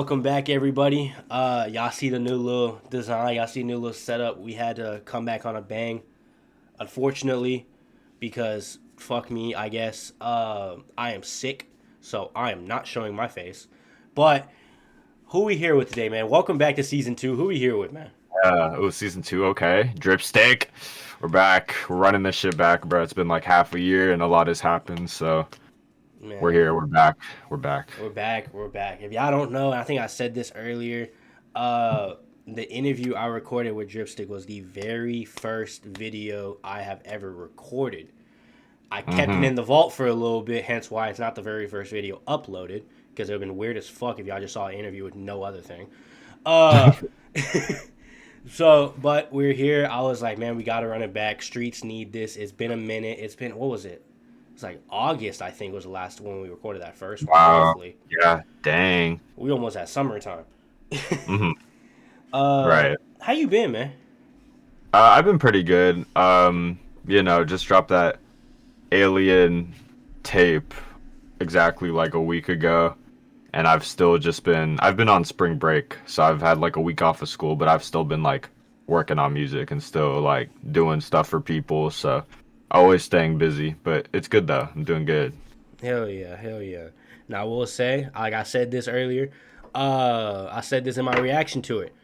Welcome back, everybody. Y'all see the new little design. Y'all see the new little setup. We had to come back on a bang, unfortunately, because fuck me, I guess. I am sick, so I am not showing my face. But who we here with today, man? Welcome back to season 2. Who we here with, man? Season two. Okay, Dripstick. We're back. We're running this shit back, bro. It's been like half a year, and a lot has happened. So we're Man, here. We're back. We're back. we're back. We're back. If y'all don't know, and I think I said this earlier, uh, the interview I recorded with Dripstick was the very first video I have ever recorded. I kept it Mm-hmm. in the vault for a little bit, hence why it's not the very first video uploaded. Because it would have been weird as fuck if y'all just saw an interview with no other thing. Uh, but we're here. I was like, man, we got to run it back. Streets need this. It's been a minute. It's been, what was it? It's like August, I think, was the last one we recorded that first one, Wow. roughly. Yeah. Dang. We almost at summertime. Mm-hmm. Right. How you been, man? I've been pretty good. Just dropped that Alien tape exactly like a week ago, and I've been on spring break, so I've had like a week off of school, but I've still been like working on music and still like doing stuff for people, so always staying busy, but it's good though. I'm doing good. Hell yeah, hell yeah. Now I will say, like I said this earlier, I said this in my reaction to it.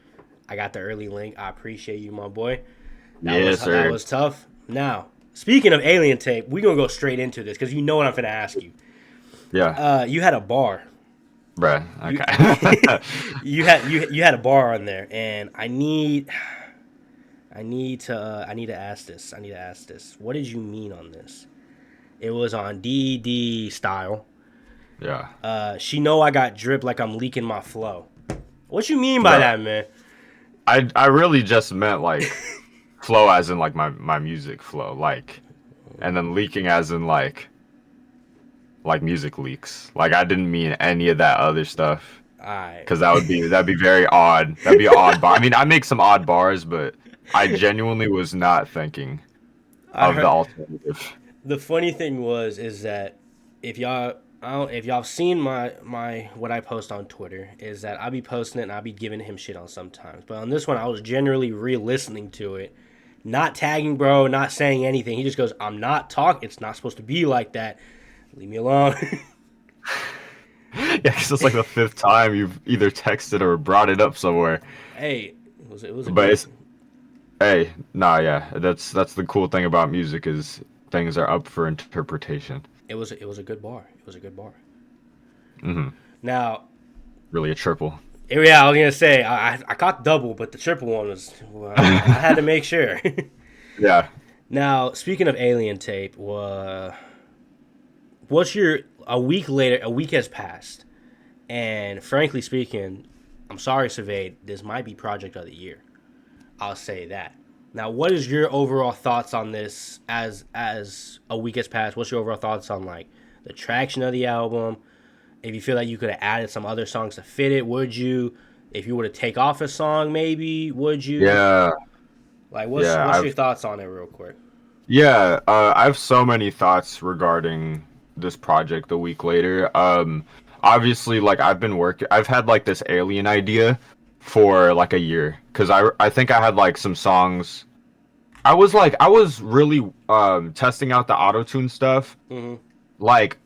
I got the early link. I appreciate you, my boy. Yes, That sir. was tough. Now, speaking of alien tape, we gonna go straight into this because you know what I'm gonna ask you. Yeah, You had a bar. bruh. You Okay. you had a bar on there, and I need to ask this. I need to ask this. What did you mean on this? It was on DD style. Yeah. She know I got drip like I'm leaking my flow. What you mean by Bruh. that, man? I really just meant like flow as in like my music flow, like, and then leaking as in like music leaks. Like I didn't mean any of that other stuff. Alright. Because that'd be very odd. That'd be an odd bar. I mean, I make some odd bars, but I genuinely was not thinking I of the heard alternative. the funny thing was is that if y'all I don't, if y'all have seen my what I post on Twitter is that I be posting it and I be giving him shit on sometimes. But on this one I was generally re-listening to it, not tagging bro, not saying anything. He just goes, "I'm not talking. It's not supposed to be like that. Leave me alone." Yeah, because it's like the fifth time you've either texted or brought it up somewhere. Hey, it was a But good. it's hey, nah, yeah, that's the cool thing about music is things are up for interpretation. It was a good bar. It was a good bar. Hmm. Now, Really a triple. yeah, I was gonna say I caught double, but the triple one was well, I had to make sure. Yeah. Now, speaking of alien tape, what's your a week later? A week has passed, and frankly speaking, I'm sorry, Surveyed. This might be project of the year. I'll say that. Now, what is your overall thoughts on this? As a week has passed, what's your overall thoughts on like the traction of the album? If you feel like you could have added some other songs to fit it, would you? If you were to take off a song, maybe would you? Yeah. Like, Yeah. what's your thoughts on it, real quick? I have so many thoughts regarding this project a week later. Obviously, like I've had like this alien idea for like a year because I think I had like some songs. I was really testing out the auto tune stuff Hmm. like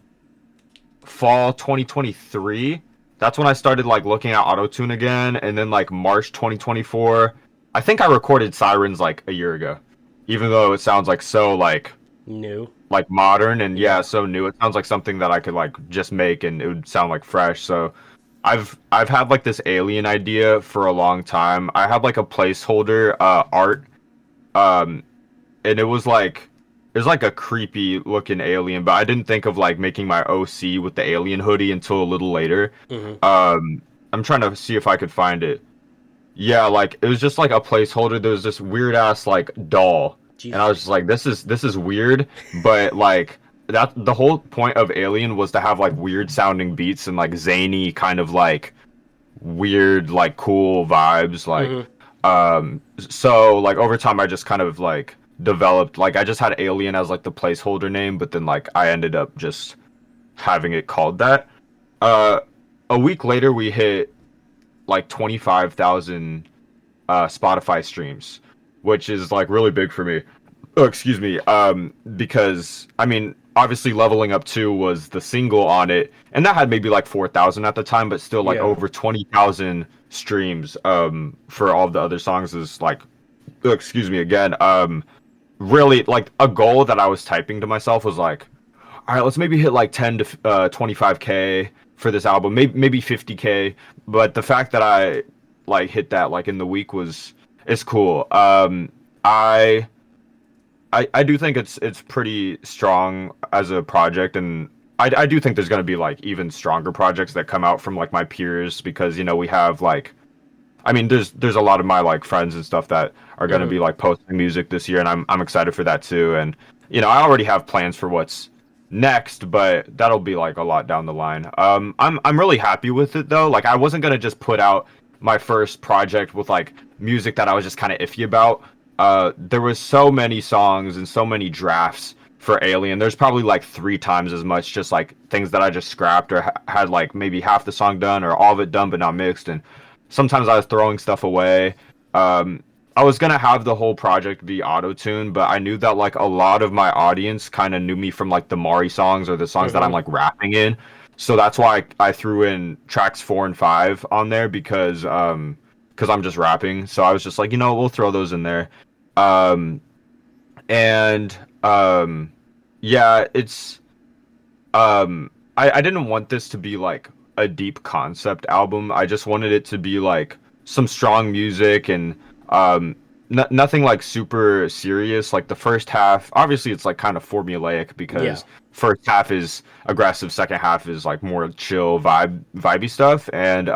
fall 2023. That's when I started like looking at auto tune again, and then like March 2024. I think I recorded Sirens like a year ago, even though it sounds like so New. like modern and yeah, Yeah. so new. It sounds like something that I could like just make and it would sound like fresh. So I've had like this alien idea for a long time. I had like a placeholder art um and it was like a creepy looking alien, but I didn't think of like making my OC with the alien hoodie until a little later. Hmm. Um I'm trying to see if I could find it. Yeah, like it was just like a placeholder. There was this weird ass like doll, and I was Jesus. just like, this is weird, but like that the whole point of Alien was to have like weird sounding beats and like zany kind of like weird like cool vibes like Hmm. so like over time I just kind of like developed like I just had Alien as like the placeholder name, but then like I ended up just having it called that. Uh a week later we hit like 25,000 Spotify streams, which is like really big for me. Oh, excuse me. Because I mean, obviously, Leveling Up 2 was the single on it, and that had maybe like 4,000 at the time, but still like Yeah. over 20,000 streams. For all the other songs is like, oh, excuse me again. Really like a goal that I was typing to myself was like, all right, let's maybe hit like 10 to 25K for this album, maybe 50K. But the fact that I like hit that like in the week was it's cool. I I do think it's pretty strong as a project, and I do think there's gonna be like even stronger projects that come out from like my peers because you know we have like I mean there's a lot of my like friends and stuff that are gonna Hmm. be like posting music this year, and I'm excited for that too. And you know I already have plans for what's next, but that'll be like a lot down the line. I'm really happy with it though. Like I wasn't gonna just put out my first project with like music that I was just kind of iffy about. There was so many songs and so many drafts for Alien. There's probably like 3 times as much just like things that I just scrapped or had like maybe half the song done or all of it done but not mixed. And sometimes I was throwing stuff away. Um, I was gonna have the whole project be auto-tuned, but I knew that like a lot of my audience kind of knew me from like the Mari songs or the songs that I'm Hmm. like rapping in. So that's why I threw in tracks 4 and 5 on there because I'm just rapping. So I was just like, you know, we'll throw those in there. Um, and yeah, it's I didn't want this to be like a deep concept album. I just wanted it to be like some strong music and nothing like super serious. Like the first half, obviously it's like kind of formulaic Yeah. because first half is aggressive, second half is like more chill vibey stuff. And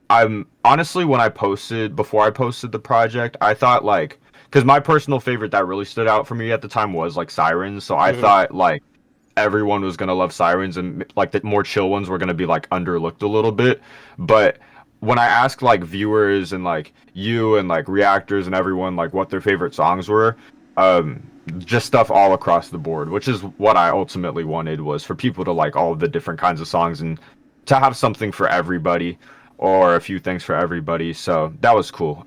I'm honestly when I posted before I posted the project, I thought like because my personal favorite that really stood out for me at the time was like Sirens. So I Hmm. thought like everyone was gonna love Sirens and like the more chill ones were gonna be like underlooked a little bit. But when I asked like viewers and like you and like reactors and everyone like what their favorite songs were, just stuff all across the board, which is what I ultimately wanted was for people to like all of the different kinds of songs and to have something for everybody or a few things for everybody. So that was cool.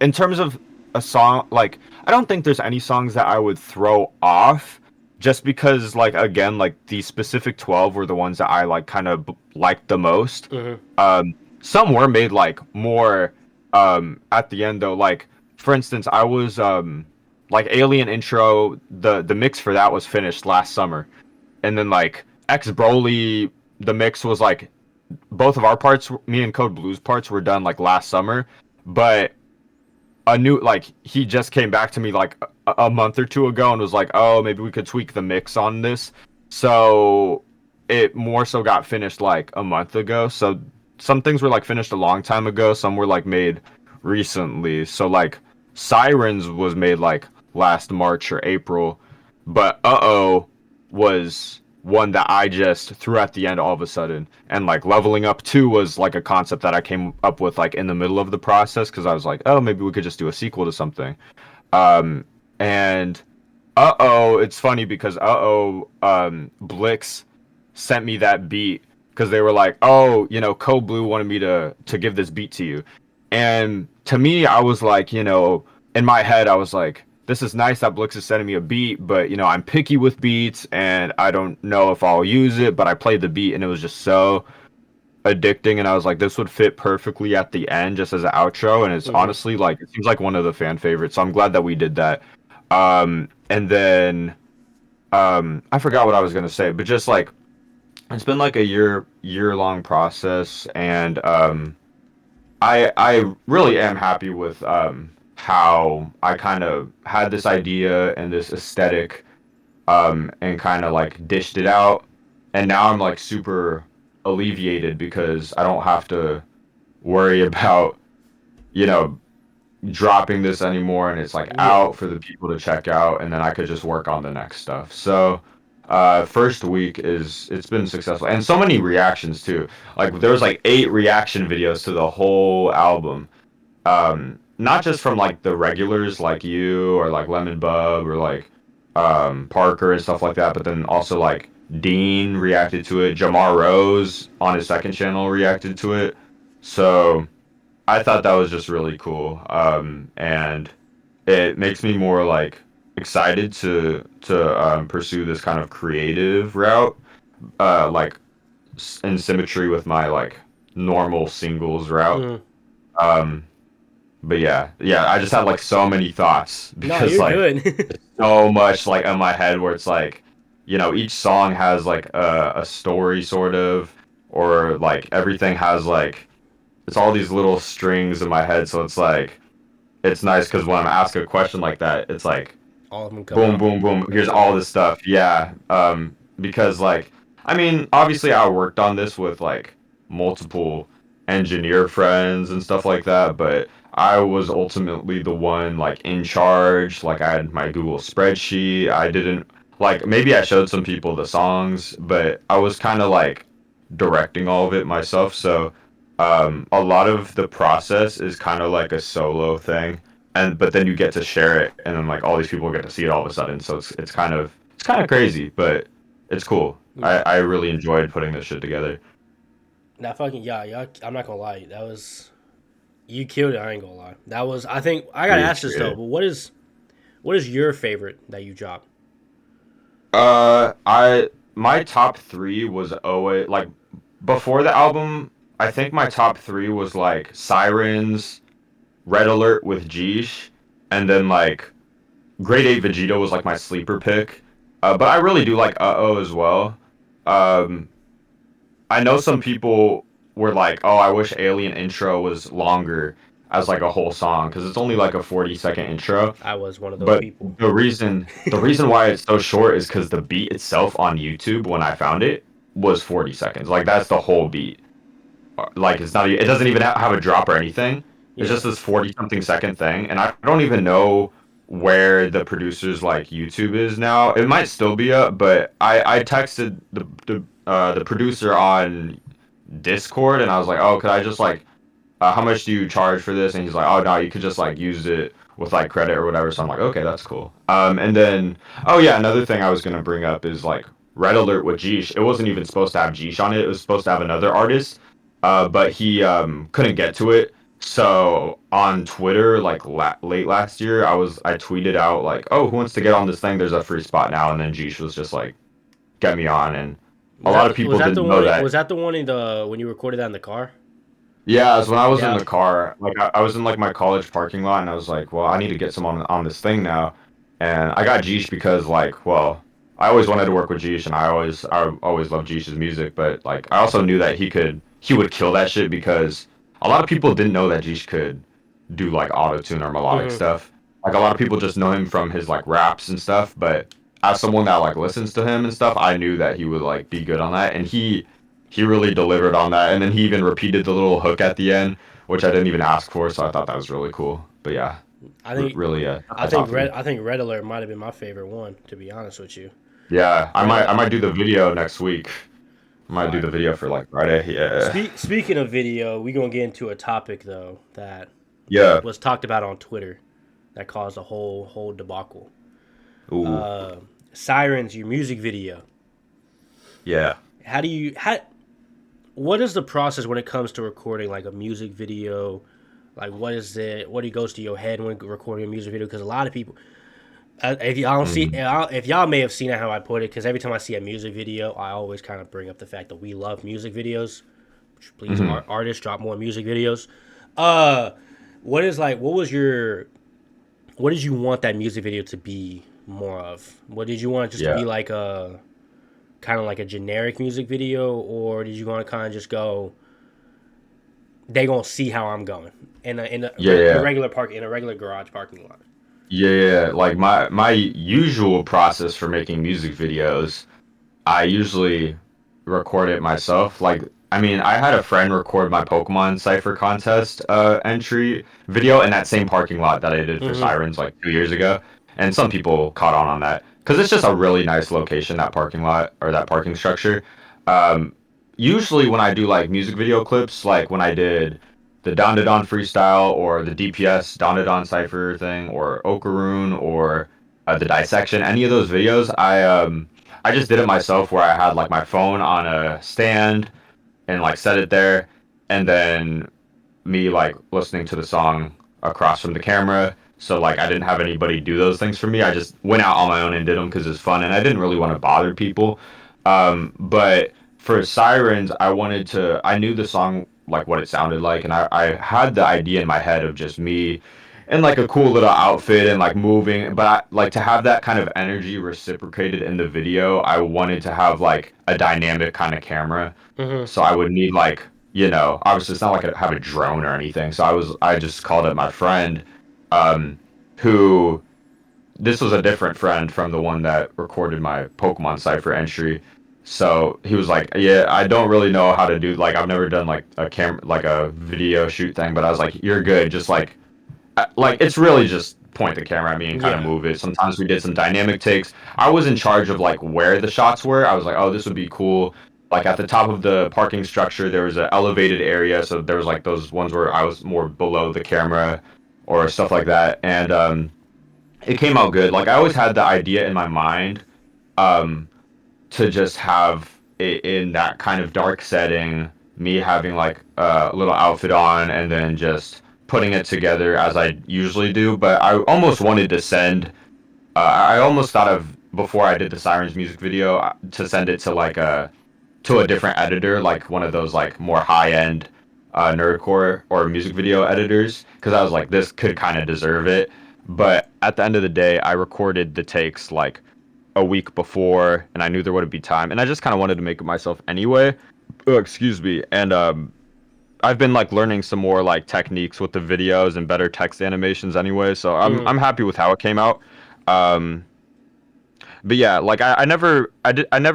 In terms of a song, like I don't think there's any songs that I would throw off just because like again like the specific 12 were the ones that I like kind of liked the most. Hmm. Some were made like more at the end though, like for instance I was like Alien intro, the mix for that was finished last summer, and then like X Broly, the mix was like both of our parts, me and Code Blues parts were done like last summer, but a new like he just came back to me like a month or two ago and was like, "Oh, maybe we could tweak the mix on this." So it more so got finished like a month ago. So some things were like finished a long time ago, some were like made recently. So like Sirens was made like last March or April, but Uh-Oh was one that I just threw at the end all of a sudden. And like Leveling Up 2 was like a concept that I came up with like in the middle of the process because I was like, oh, maybe we could just do a sequel to something. Um, and Uh-Oh, it's funny because Uh-Oh, Blix sent me that beat because they were like, oh, you know, Code Blue wanted me to give this beat to you. And to me, I was like, you know, in my head, I was like, this is nice that Blix is sending me a beat, but you know, I'm picky with beats and I don't know if I'll use it, but I played the beat and it was just so addicting and I was like, this would fit perfectly at the end just as an outro. And it's Hmm. honestly like it seems like one of the fan favorites. So I'm glad that we did that. And then I forgot what I was gonna say, but just like it's been like a year long process and I really am happy with how I kind of had this idea and this aesthetic and kind of like dished it out, and now I'm like super alleviated because I don't have to worry about you know dropping this anymore, and it's like Yeah. out for the people to check out, and then I could just work on the next stuff. So first week is it's been successful and so many reactions too. Like there was like 8 reaction videos to the whole album, not just from like the regulars like you or like Lemon Bub or like Parker and stuff like that, but then also like Dean reacted to it. Jamar Rose on his second channel reacted to it. So I thought that was just really cool. And it makes me more like excited to pursue this kind of creative route, like in symmetry with my like normal singles route. Mm. Um, but yeah, I just had like so many thoughts No, because you're like good. so much like in my head where it's like, each song has like a story sort of, or like everything has like it's all these little strings in my head, so it's like it's nice because when I'm asked a question like that, it's like All of them come boom, out. boom, boom. That's Here's all dope. this stuff. Yeah. Because like, I mean, obviously I worked on this with like multiple engineer friends and stuff like that, but I was ultimately the one like in charge. Like I had my Google spreadsheet. I didn't like maybe I showed some people the songs, but I was kind of like directing all of it myself. So a lot of the process is kind of like a solo thing, and but then you get to share it, and then like all these people get to see it all of a sudden. So it's kind of crazy, but it's cool. Yeah. I really enjoyed putting this shit together. That fucking yeah. I'm not gonna lie. That was you killed it. I ain't gonna lie. That was. I think I gotta ask this Appreciate though. it. But what is your favorite that you dropped? I my top three was always like before the album. I think my top three was like Sirens, Red Alert with Geesh, and then like Grade 8 Vegeta was like my sleeper pick. But I really do like Uh-Oh as well. Um, I know some people were like, "Oh, I wish Alien intro was longer as like a whole song because it's only like a 40-second intro." I was one of those But people. the reason why it's so short is because the beat itself on YouTube when I found it was 40 seconds. Like that's the whole beat. Like it's not it doesn't even have a drop or anything. It's Yeah. just this 40 something second thing, and I don't even know where the producer's like YouTube is now. It might still be up, but I texted the producer on Discord, and I was like, "Oh, could I just like how much do you charge for this?" And he's like, "Oh no, you could just like use it with like credit or whatever." So I'm like, "Okay, that's cool." And then oh yeah, another thing I was gonna bring up is like Red Alert with Geesh. It wasn't even supposed to have Geesh on it. It was supposed to have another artist, but he couldn't get to it. So on Twitter, like late last year, I tweeted out like, "Oh, who wants to get on this thing? There's a free spot now." And then Geesh was just like, "Get me on." And a lot of Was people that the didn't know one? that. Was that the one in the when you recorded that in the car? Yeah, it's when I was in Yeah. the car, like I was in like my college parking lot, and I was like, well, I need to get some on this thing now, and I got Jeesh because like, well, I always wanted to work with Jeesh, and I always loved Jeesh's music, but like I also knew that he would kill that shit because a lot of people didn't know that Jeesh could do like auto tune or melodic Hmm. stuff. Like a lot of people just know him from his like raps and stuff, but as someone that like listens to him and stuff, I knew that he would like be good on that, and he really delivered on that. And then he even repeated the little hook at the end, which I didn't even ask for, so I thought that was really cool. But yeah, I think really, my top three. I think Red Alert might have been my favorite one. To be honest with you, Yeah, I Red might Alert. I might do the video next week. I might do Fire. the video for like Friday. Yeah, Speaking of video, we gonna get into a topic though that yeah. was talked about on Twitter that caused a whole debacle. Ooh, Uh, Sirens, your music video. yeah, How do you how what is the process when it comes to recording like a music video? Like what is it? What goes to your head when recording a music video? Because a lot of people, if y'all don't see, hmm, if y'all may have seen it how I put it, because every time I see a music video, I always kind of bring up the fact that we love music videos. Please, hmm, artists, drop more music videos. Uh, what is like? What was your? What did you want that music video to be more of? What did you want it just to yeah, be like a kind of like a generic music video, or did you want to kind of just go? They gonna see how I'm going yeah, in a yeah. regular park in a regular garage parking lot. Yeah, yeah, like my usual process for making music videos, I usually record it myself. Like, I mean, I had a friend record my Pokemon Cypher contest entry video in that same parking lot that I did for Hmm. Sirens like 2 years ago, and some people caught on that because it's just a really nice location, that parking lot or that parking structure. Um, Usually when I do like music video clips, like when I did the Don to Don freestyle or the DPS Don to Don Cypher thing or Okaroon or the dissection, any of those videos, I just did it myself where I had like my phone on a stand and like set it there, and then me like listening to the song across from the camera. So like I didn't have anybody do those things for me. I just went out on my own and did them because it's fun, and I didn't really want to bother people. But for Sirens, I knew the song like what it sounded like, and I had the idea in my head of just me in like a cool little outfit and like moving. But like to have that kind of energy reciprocated in the video, I wanted to have like a dynamic kind of camera. Hmm. So I would need like, obviously it's not like I have a drone or anything. So I just called up my friend, um, who this was a different friend from the one that recorded my Pokemon Cypher entry. So he was like, "Yeah, I don't really know how to do like I've never done like a camera like a video shoot thing." But I was like, "You're good. Just like it's really just point the camera at me and kind of Yeah. move it." Sometimes we did some dynamic takes. I was in charge of like where the shots were. I was like, "Oh, this would be cool." Like at the top of the parking structure, there was an elevated area, so there was like those ones where I was more below the camera or stuff like that. And it came out good. Like I always had the idea in my mind, um, to just have it in that kind of dark setting, me having like a little outfit on, and then just putting it together as I usually do. But I almost wanted to send. I almost thought of before I did the Sirens music video to send it to like a different editor, like one of those like more high end nerdcore or music video editors, because I was like, this could kind of deserve it. But at the end of the day, I recorded the takes like a week before, and I knew there wouldn't be time, and I just kind of wanted to make it myself anyway. Oh, excuse me. And I've been like learning some more like techniques with the videos and better text animations anyway, so Hmm. I'm happy with how it came out. Um, but yeah, like I never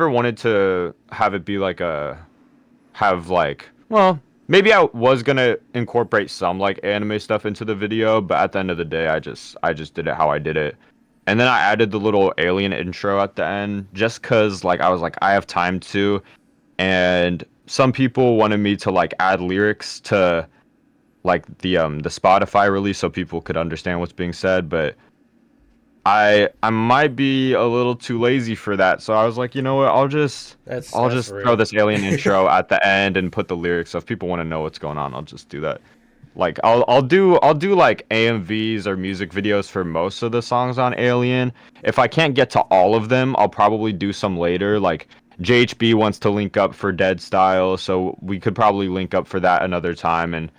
wanted to have it be like have like well maybe I was gonna incorporate some like anime stuff into the video, but at the end of the day I just did it how I did it. And then I added the little alien intro at the end just cuz like I was like I have time to, and some people wanted me to like add lyrics to like the Spotify release so people could understand what's being said, but I might be a little too lazy for that. So I was like, you know what? I'll That's just throw real. this alien intro at the end and put the lyrics. So if people want to know what's going on, I'll just do that. Like I'll do like AMVs or music videos for most of the songs on Alien. If I can't get to all of them, I'll probably do some later. Like JHB wants to link up for Dead Style, so we could probably link up for that another time. And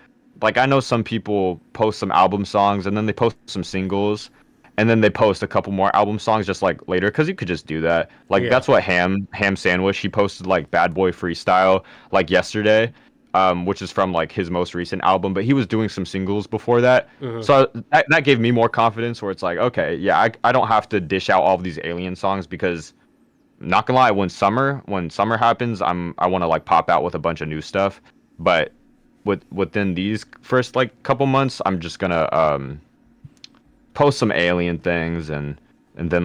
like I know some people post some album songs and then they post some singles and then they post a couple more album songs just like later because you could just do that. Like Yeah. that's what Ham Sandwich he posted like Bad Boy Freestyle like yesterday, which is from like his most recent album. But he was doing some singles before that, Hmm. so that gave me more confidence. Where it's like, okay, yeah, I don't have to dish out all of these Alien songs because not gonna lie, when summer happens, I want to like pop out with a bunch of new stuff. But within these first like couple months, I'm just gonna post some alien things, and then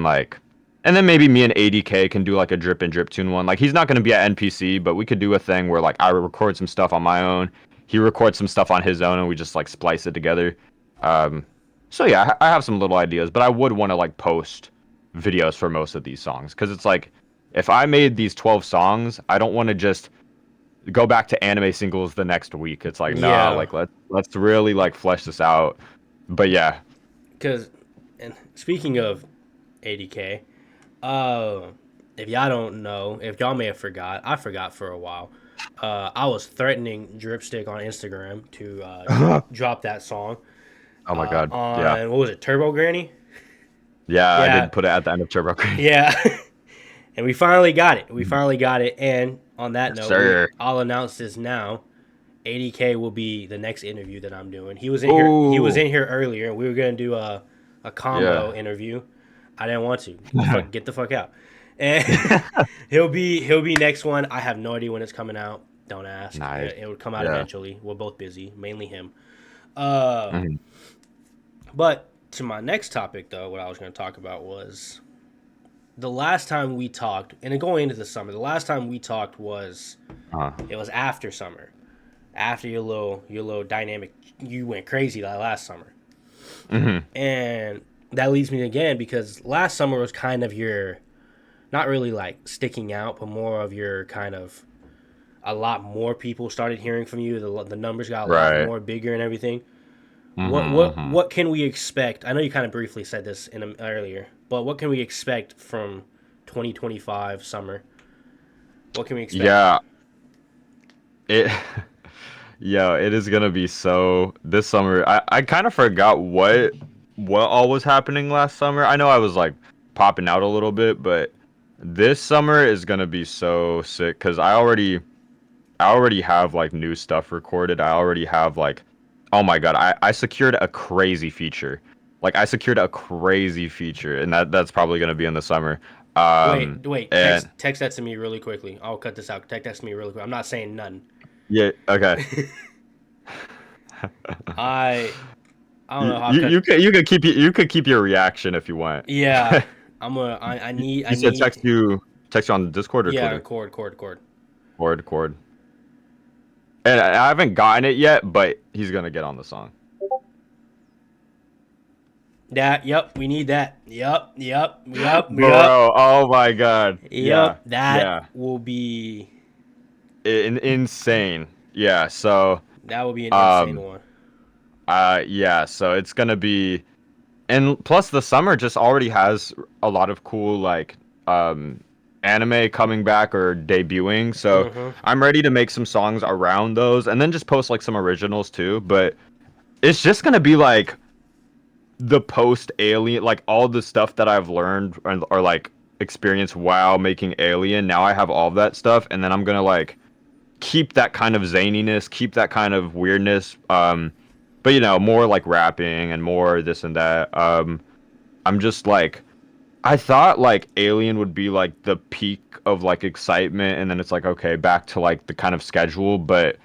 maybe me and ADK can do like a drip and drip tune one. Like he's not going to be at NPC, but we could do a thing where like I record some stuff on my own, he records some stuff on his own, and we just like splice it together. Um, so yeah, I have some little ideas, but I would want to like post videos for most of these songs because it's like if I made these 12 songs, I don't want to just go back to anime singles the next week. It's like nah, Yeah. like let's really like flesh this out. But yeah, Because, and speaking of ADK, uh, if y'all don't know, if y'all may have forgot, I forgot for a while. I was threatening Dripstick on Instagram to drop that song oh my god. Yeah. on what was it, Turbo Granny? Yeah, I Yeah, did put it at the end of Turbo Green. yeah. And we finally got it. We finally got it. And on that Yes, note, sir. I'll announce this now. ADK will be the next interview that I'm doing. He was in here. He was Ooh. in here earlier, and we were gonna do a combo Yeah. interview. I didn't want to. Get the fuck out. And he'll be next one. I have no idea when it's coming out. Don't ask. Nice. It would come out Yeah. eventually. We're both busy, mainly him. Uh, Mhm. but to my next topic, though, what I was going to talk about was the last time we talked, and going into the summer. The last time we talked was Uh, it was after summer, after your little dynamic. You went crazy that last summer, mhm. and that leads me again because last summer was kind of your not really like sticking out, but more of your kind of a lot more people started hearing from you. The numbers got a lot Right. more bigger and everything. What Mm-hmm, what mm-hmm. what can we expect? I know you kind of briefly said this earlier, but what can we expect from 2025 summer? What can we expect? Yeah, it yeah, it is gonna be so this summer. I kind of forgot what all was happening last summer. I know I was like popping out a little bit, but this summer is gonna be so sick because I already have like new stuff recorded. I already have like, oh my God, I secured a crazy feature. Like I secured a crazy feature, and that's probably gonna be in the summer. Wait. And Text that to me really quickly. I'll cut this out. Text that to me really quick. I'm not saying none. yeah, okay. I I don't You, know how I you cut. you could keep your reaction if you want. Yeah, I'm gonna. I need. I You said need. text you on Discord or Yeah, Twitter? cord. Cord. And I haven't gotten it yet, but he's gonna get on the song. That. Yep. We need that. Yep. Bro, oh my God. Yeah, That yeah. will be. Insane. Yeah, so That will be an insane um one. yeah, so it's gonna be, and plus the summer just already has a lot of cool like um anime coming back or debuting, so Mm-hmm. I'm ready to make some songs around those and then just post like some originals too, but it's just gonna be like the post Alien, like all the stuff that I've learned or like experienced while making Alien. Now I have all of that stuff, and then I'm gonna like keep that kind of zaniness, keep that kind of weirdness, but more like rapping and more this and that. I'm just like, I thought like Alien would be like the peak of like excitement, and then it's like okay, back to like the kind of schedule, but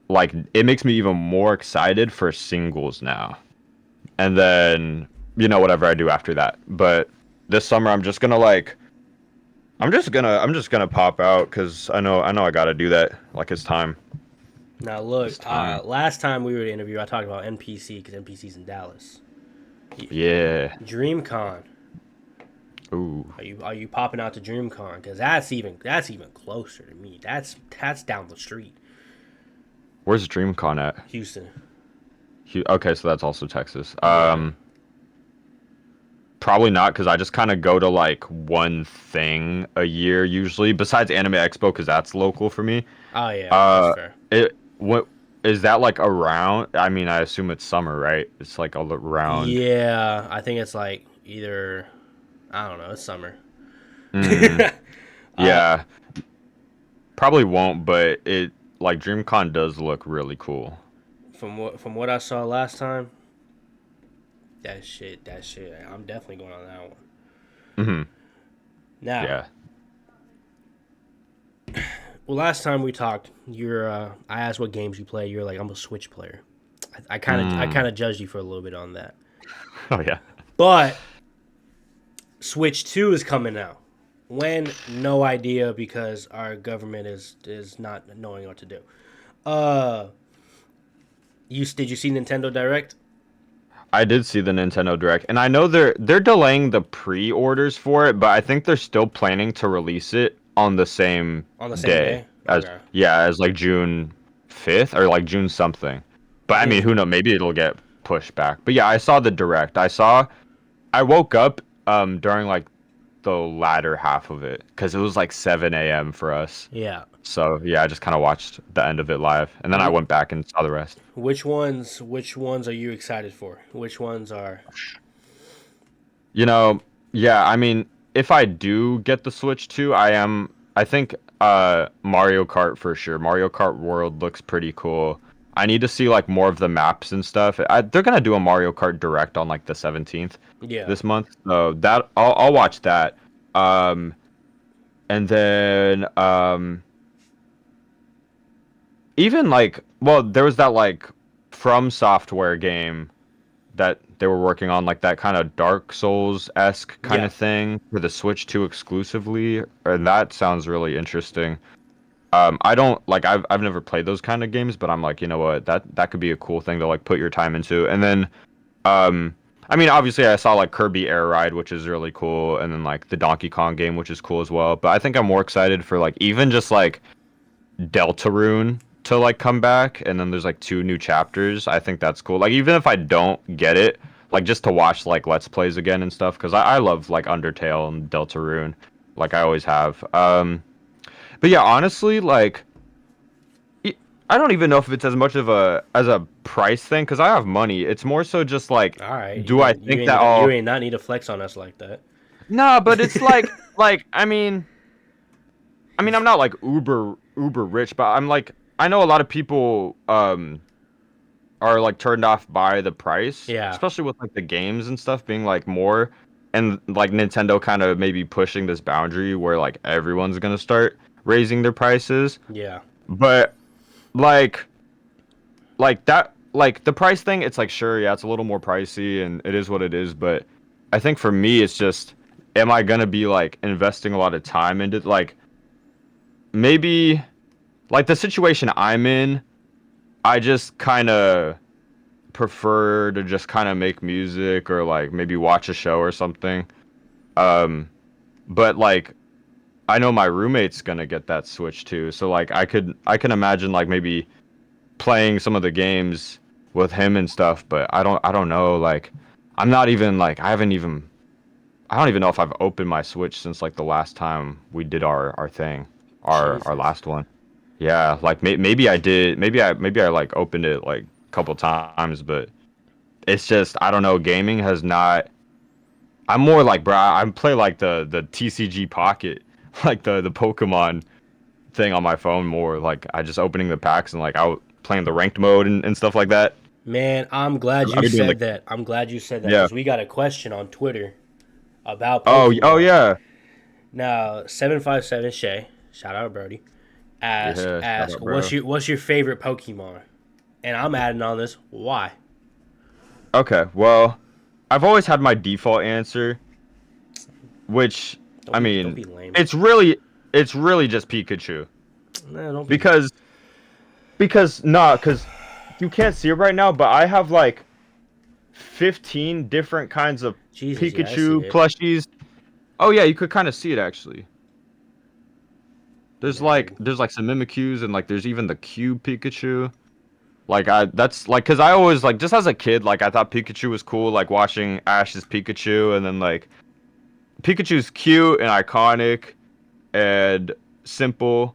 like it makes me even more excited for singles now, and then whatever I do after that. But this summer I'm just gonna like I'm just gonna pop out because I know I gotta do that. Like it's time. Now It's look. time. Last time we were to interview, I talked about NPC because NPC's in Dallas. Yeah. DreamCon. Ooh. Are you popping out to DreamCon? Because that's even closer to me. That's down the street. Where's DreamCon at? Houston. Okay, so that's also Texas. Yeah. Probably not because I just kind of go to like one thing a year usually, besides Anime Expo because that's local for me. Oh yeah, that's Uh, fair. what is that like around? I mean, I assume it's summer, right? It's like all around. Yeah, I think it's like either I don't know. It's summer. Mm, uh, yeah, probably won't, but it like DreamCon does look really cool. from what I saw last time, that shit. I'm definitely going on that one. Hmm. Now, Yeah. well, last time we talked, I asked what games you play. You're like, I'm a Switch player. I kind of judged you for a little bit on that. Oh yeah. But Switch 2 is coming out. When? No idea because our government is not knowing what to do. Uh, did you see Nintendo Direct I did see the Nintendo Direct, and I know they're delaying the pre-orders for it, but I think they're still planning to release it on the same on the same day day? as Okay. as like June 5th or like June something. But I mean, Hmm. who knows? Maybe it'll get pushed back. But yeah, I saw the Direct. I woke up during like the latter half of it because it was like 7 a.m. for us. Yeah. So yeah, I just kind of watched the end of it live, and then I Wh- went back and saw the rest. Which ones are you excited for? Which ones are? You know, yeah, I mean, if I do get the Switch 2, I think Mario Kart for sure. Mario Kart World looks pretty cool. I need to see like more of the maps and stuff. They're gonna do a Mario Kart Direct on like the 17th Yeah. this month. So that I'll watch that. Um and then even like well, there was that like From Software game that they were working on, like that kind of Dark Souls-esque kind Yeah. of thing for the Switch 2 exclusively, and that sounds really interesting. I don't like I've never played those kind of games, but I'm like, you know what, that could be a cool thing to like put your time into. And then I mean, obviously I saw like Kirby Air Ride, which is really cool, and then like the Donkey Kong game, which is cool as well. But I think I'm more excited for like even just like Deltarune to like come back, and then there's like two new chapters. I think that's cool. Like even if I don't get it, like just to watch like Let's Plays again and stuff, because I love like Undertale and Deltarune, like I always have. But yeah, honestly, like I don't even know if it's as much of a price thing because I have money. It's more so just like, All right, do I think that you all? ain't not need to flex on us like that. Nah, but it's like I mean I'm not like uber rich, but I'm like I know a lot of people are like turned off by the price, Yeah, especially with like the games and stuff being like more, and like Nintendo kind of maybe pushing this boundary where like everyone's gonna start raising their prices. yeah. But like that like the price thing, it's like sure, yeah, it's a little more pricey and it is what it is, but I think for me it's just am I gonna be like investing a lot of time into like maybe like the situation I'm in, I just kind of prefer to just kind of make music or like maybe watch a show or something. Um, but like I know my roommate's gonna get that Switch too, so like I can imagine like maybe playing some of the games with him and stuff. But I don't know like I'm not even like I don't even know if I've opened my Switch since like the last time we did our thing, our Jesus. last one. Yeah, like maybe I did. Maybe I like opened it like a couple times, but it's just I don't know. Gaming has not. I'm more like bro. I play like the TCG Pocket, like the Pokemon thing on my phone more. Like I just opening the packs and like out playing the ranked mode and stuff like that. Man, I'm glad I've you been doing said like that. I'm glad you said that yeah. because we got a question on Twitter about Oh Pokemon. yeah. Now, 757 Shay, shout out Brody, Yeah. Shout ask out, bro. what's your favorite Pokemon? And I'm adding on this. Why? Okay. Well, I've always had my default answer, which I Don't mean, be lame. it's really just Pikachu No, don't be. because because you can't see it right now, but I have like 15 different kinds of Jesus, yeah, I see Pikachu it. plushies. Oh yeah, you could kind of see it actually. Man. There's like some Mimikyus and like there's even the Cube Pikachu. Like I that's like cuz I always like just as a kid like I thought Pikachu was cool like watching Ash's Pikachu and then like Pikachu's cute and iconic and simple.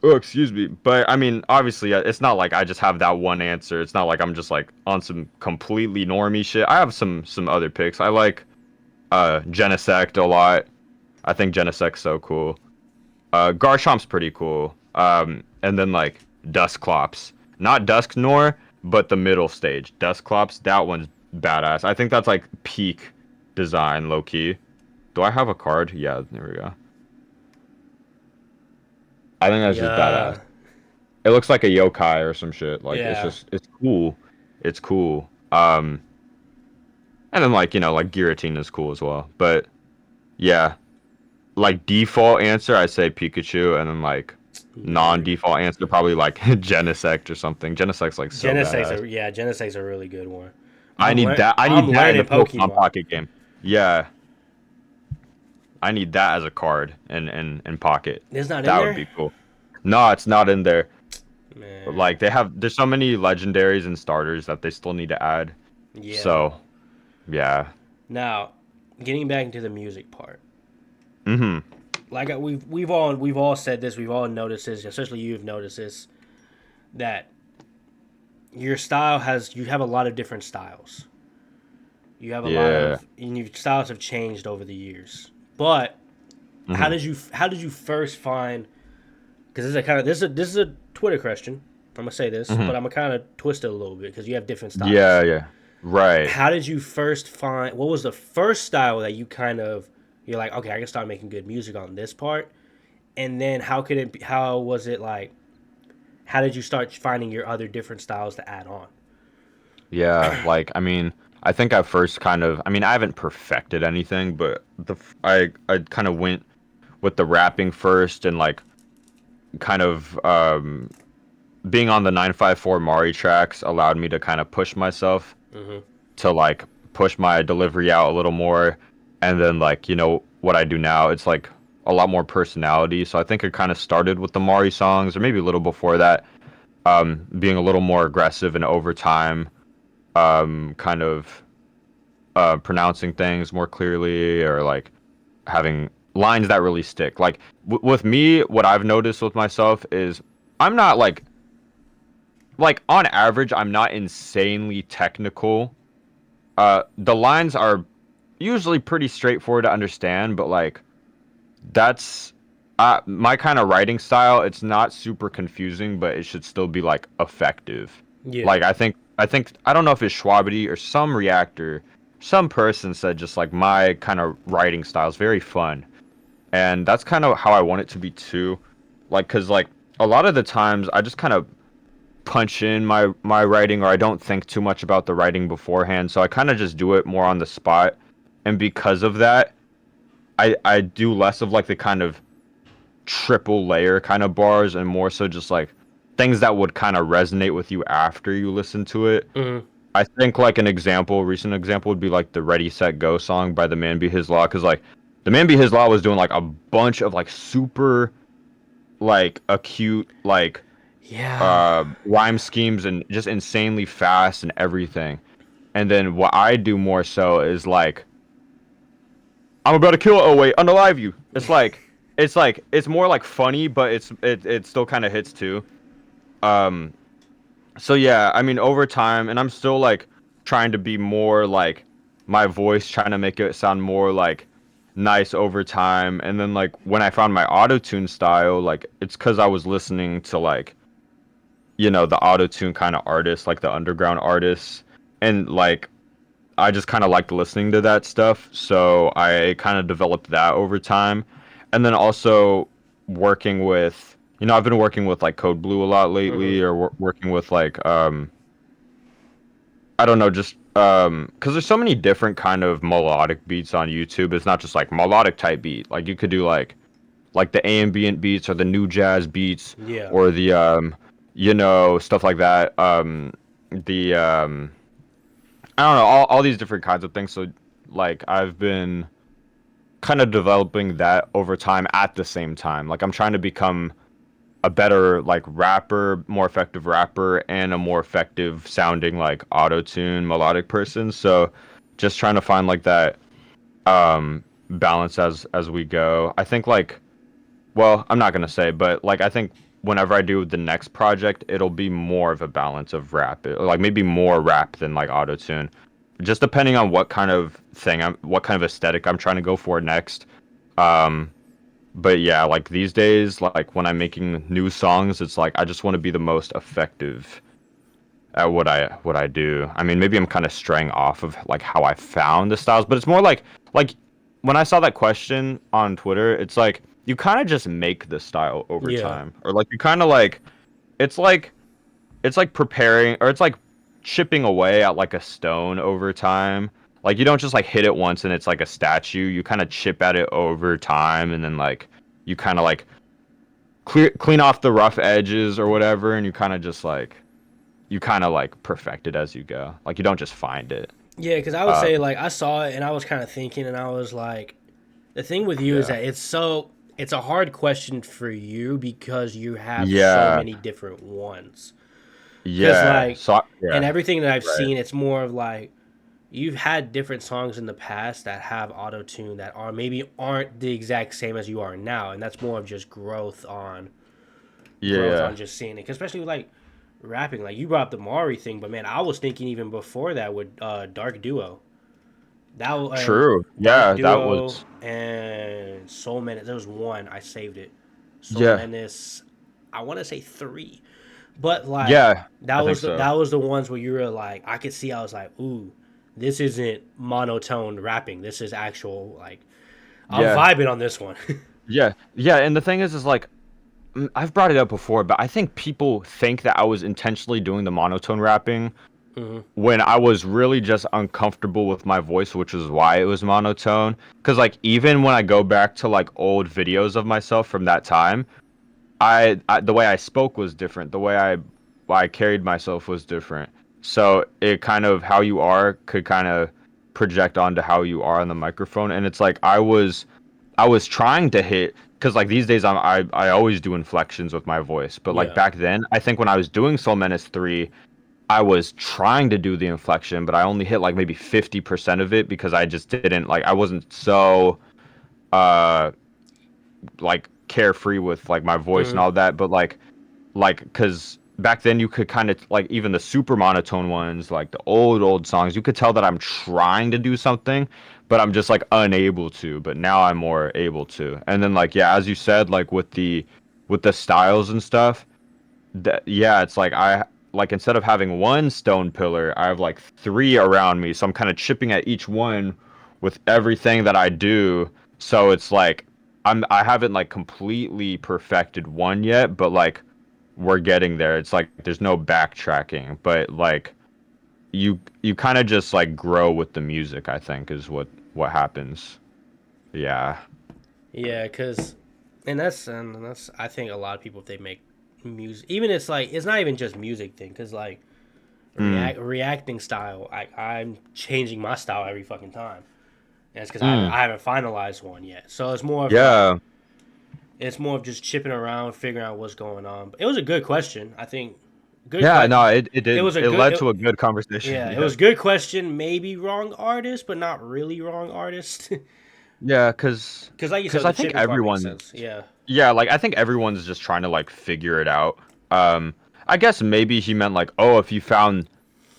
Oh, excuse me. But I mean, obviously, it's not like I just have that one answer. It's not like I'm just like on some completely normie shit. I have some other picks. I like Genesect a lot. I think Genesect's so cool. Garchomp's pretty cool. And then like Dusclops. Not Dusknor, but the middle stage. Dusclops, that one's badass. I think that's like peak design, low key. Do I have a card? Yeah, there we go. I think that's just badass. Yeah, It looks like a yokai or some shit. Like yeah. it's cool. It's cool. And then like, you know, like Giratina is cool as well. But yeah, like default answer I say Pikachu and then like Nerd. non-default answer probably like Genesect or something. Genesect's like so badass. Genesect's a really good one. I'm learn I I'm need that in the learning Pokemon Pokemon. Pocket game. Yeah, I need that as a card in Pocket. It's not in That would there, be cool. No, it's not in there. But man. like there's so many legendaries and starters that they still need to add. Yeah. So, yeah. Now, getting back into the music part. Mhm. Like we've all said this, we've all noticed this, especially you've noticed this, that you have a lot of different styles. You have a lot Yeah. of and your styles have changed over the years. But Mhm. how did you first find? Because this is a Twitter question. I'm gonna say this, but Mhm. I'm gonna kind of twist it a little bit because you have different styles. Yeah, yeah. Right. How did you first find? What was the first style that you kind of you're like, okay, I can start making good music on this part, and then how could it? How was it like? How did you start finding your other different styles to add on? Yeah, like I mean, I think I first kind of I mean, I haven't perfected anything, but I kind of went with the rapping first and like kind of being on the 954 Mari tracks allowed me to kind of push myself Hmm. to like push my delivery out a little more and then like you know what I do now it's like a lot more personality. So I think it kind of started with the Mari songs, or maybe a little before that, being a little more aggressive and over time, kind of pronouncing things more clearly, or like having lines that really stick. Like with me, what I've noticed with myself is I'm not like on average, I'm not insanely technical. The lines are usually pretty straightforward to understand, but like that's my kind of writing style. It's not super confusing, but it should still be like effective. Yeah. Like I think I don't know if it's Schwabity or some reactor, some person said just like my kind of writing style is very fun, and that's kind of how I want it to be too. Like, cause like a lot of the times I just kind of punch in my writing, or I don't think too much about the writing beforehand, so I kind of just do it more on the spot, and because of that, I do less of like the kind of triple layer kind of bars, and more so just like things that would kind of resonate with you after you listen to it. Hmm. I think like recent example would be like the Ready Set Go song by the Man Be His Law, because like the Man Be His Law was doing like a bunch of like super like acute like Yeah. rhyme schemes and just insanely fast and everything. And then what I do more so is like I'm about to kill. Oh wait, unalive you. It's more like funny, but it still kind of hits too. Um, so yeah, I mean over time, and I'm still like trying to be more like my voice, trying to make it sound more like nice over time. And then like when I found my auto tune style, like it's because I was listening to like the auto tune kind of artists, like the underground artists, and like I just kind of liked listening to that stuff, so I kind of developed that over time. And then also working with, I've been working with like Code Blue a lot Hmm. lately, or working with like I don't know, just because there's so many different kind of melodic beats on YouTube. It's not just like melodic type beat. Like you could do like the ambient beats or the new jazz beats, Yeah. or the stuff like that. The I don't know, all these different kinds of things. So like I've been kind of developing that over time at the same time. Like I'm trying to become a better like rapper, more effective rapper, and a more effective sounding like auto-tune melodic person. So just trying to find like that balance as we go. I think like, well, I'm not gonna say, but like I think whenever I do the next project, it'll be more of a balance of rap, like maybe more rap than like auto tune, just depending on what kind of aesthetic I'm trying to go for next. Um, but yeah, like these days, like when I'm making new songs, it's like I just want to be the most effective at what I do. I mean, maybe I'm kind of straying off of like how I found the styles, but it's more like when I saw that question on Twitter, it's like you kind of just make the style over Yeah. time, or like you kind of like it's like it's like preparing, or it's like chipping away at like a stone over time. Like you don't just like hit it once and it's like a statue. You kind of chip at it over time, and then like you kind of like clean off the rough edges or whatever, and you kind of like perfect it as you go. Like you don't just find it. Yeah, because I would Uh, say like I saw it and I was kind of thinking and I was like, the thing with you is yeah, that it's a hard question for you because you have so yeah, many different ones. Because yeah. like, So and yeah, everything that I've right. seen, it's more of like you've had different songs in the past that have auto tune that are maybe aren't the exact same as you are now, and that's more of just growth Yeah, on just seeing it. 'Cause especially with, like rapping, like you brought up the Mari thing, but man, I was thinking even before that with Dark Duo. true. Dark Yeah, that Duo was. and Soul Menace. There was one I saved it. Soul Yeah, Menace. I want to say three, but like yeah. I think so. that was the ones where you were like I could see. I was like, ooh, this isn't monotone rapping. This is actual like I'm Yeah, vibing on this one. yeah, yeah. And the thing is like I've brought it up before, but I think people think that I was intentionally doing the monotone rapping Hmm. when I was really just uncomfortable with my voice, which is why it was monotone. Because like even when I go back to like old videos of myself from that time, I the way I spoke was different. The way I carried myself was different. So it kind of how you are could kind of project onto how you are on the microphone, and it's like I was I was trying to hit because like these days I always do inflections with my voice, but like Yeah. back then I think when I was doing Soul Menace 3, I was trying to do the inflection, but I only hit like maybe 50% of it because I just didn't like I wasn't so uh like carefree with like my voice and Hmm. all that, but because back then you could kind of like even the super monotone ones, like the old songs, you could tell that I'm trying to do something, but I'm just like unable to. But now I'm more able to. And then like yeah, as you said, like with the styles and stuff, that yeah, it's like I like instead of having one stone pillar, I have like three around me, so I'm kind of chipping at each one with everything that I do. So it's like I haven't like completely perfected one yet, but like we're getting there. It's like there's no backtracking, but like you kind of just like grow with the music, I think is what happens. Yeah. Yeah, cause, and that's I think a lot of people if they make music, even it's like it's not even just music thing, cause like Mm. reacting style, I'm changing my style every fucking time, and it's because Mm. I haven't finalized one yet. So it's more of like Yeah. it's more of just chipping around, figuring out what's going on. But it was a good question. I think good Yeah, question. no, it It did. was a It good. led to a good conversation. Yeah, it Yeah. was a good question. Maybe wrong artist, but not really wrong artist. Yeah, Because like you said, cuz the I think chipping part makes everyone sense. Yeah. yeah, like I think everyone's just trying to like figure it out. I guess maybe he meant like, "Oh, if you found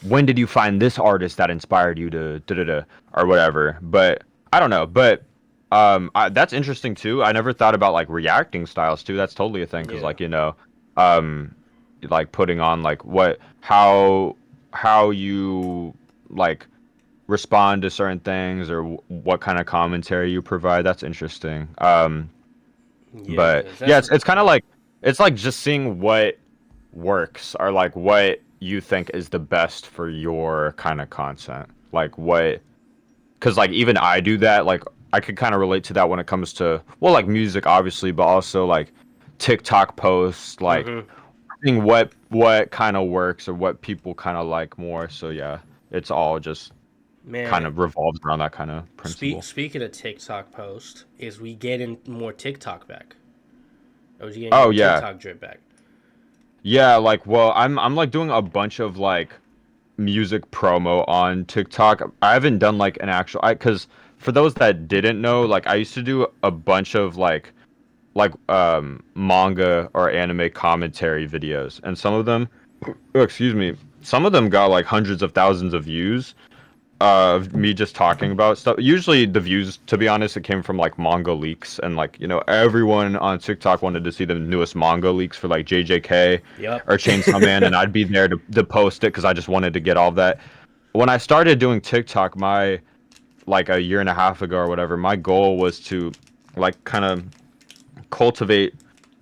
when did you find this artist that inspired you to da da da or whatever." But I don't know. But that's interesting too. I never thought about like reacting styles too. That's totally a thing because Yeah. like um, like putting on like how you like respond to certain things or what kind of commentary you provide. That's interesting. Yeah, But because yeah, that's it's like just seeing what works or like what you think is the best for your kind of content. Like what because like even I do that. Like I could kind of relate to that when it comes to well like music obviously, but also like TikTok posts, like mm-hmm. seeing what kind of works or what people kind of like more. So yeah, it's all just kind Man. of revolves around that kind of principle. Speaking of TikTok post, is we getting more TikTok back? Or is we getting Oh more yeah. TikTok drip back? Yeah, like well, I'm like doing a bunch of like music promo on TikTok. I haven't done like an actual I because for those that didn't know, like I used to do a bunch of manga or anime commentary videos, and some of them, oh, excuse me, some of them got like hundreds of thousands of views of me just talking about stuff. Usually the views, to be honest, it came from like manga leaks and like, everyone on TikTok wanted to see the newest manga leaks for like JJK Yep. or Chainsaw Man and I'd be there to post it because I just wanted to get all of that. When I started doing TikTok, my like a year and a half ago or whatever, my goal was to like kind of cultivate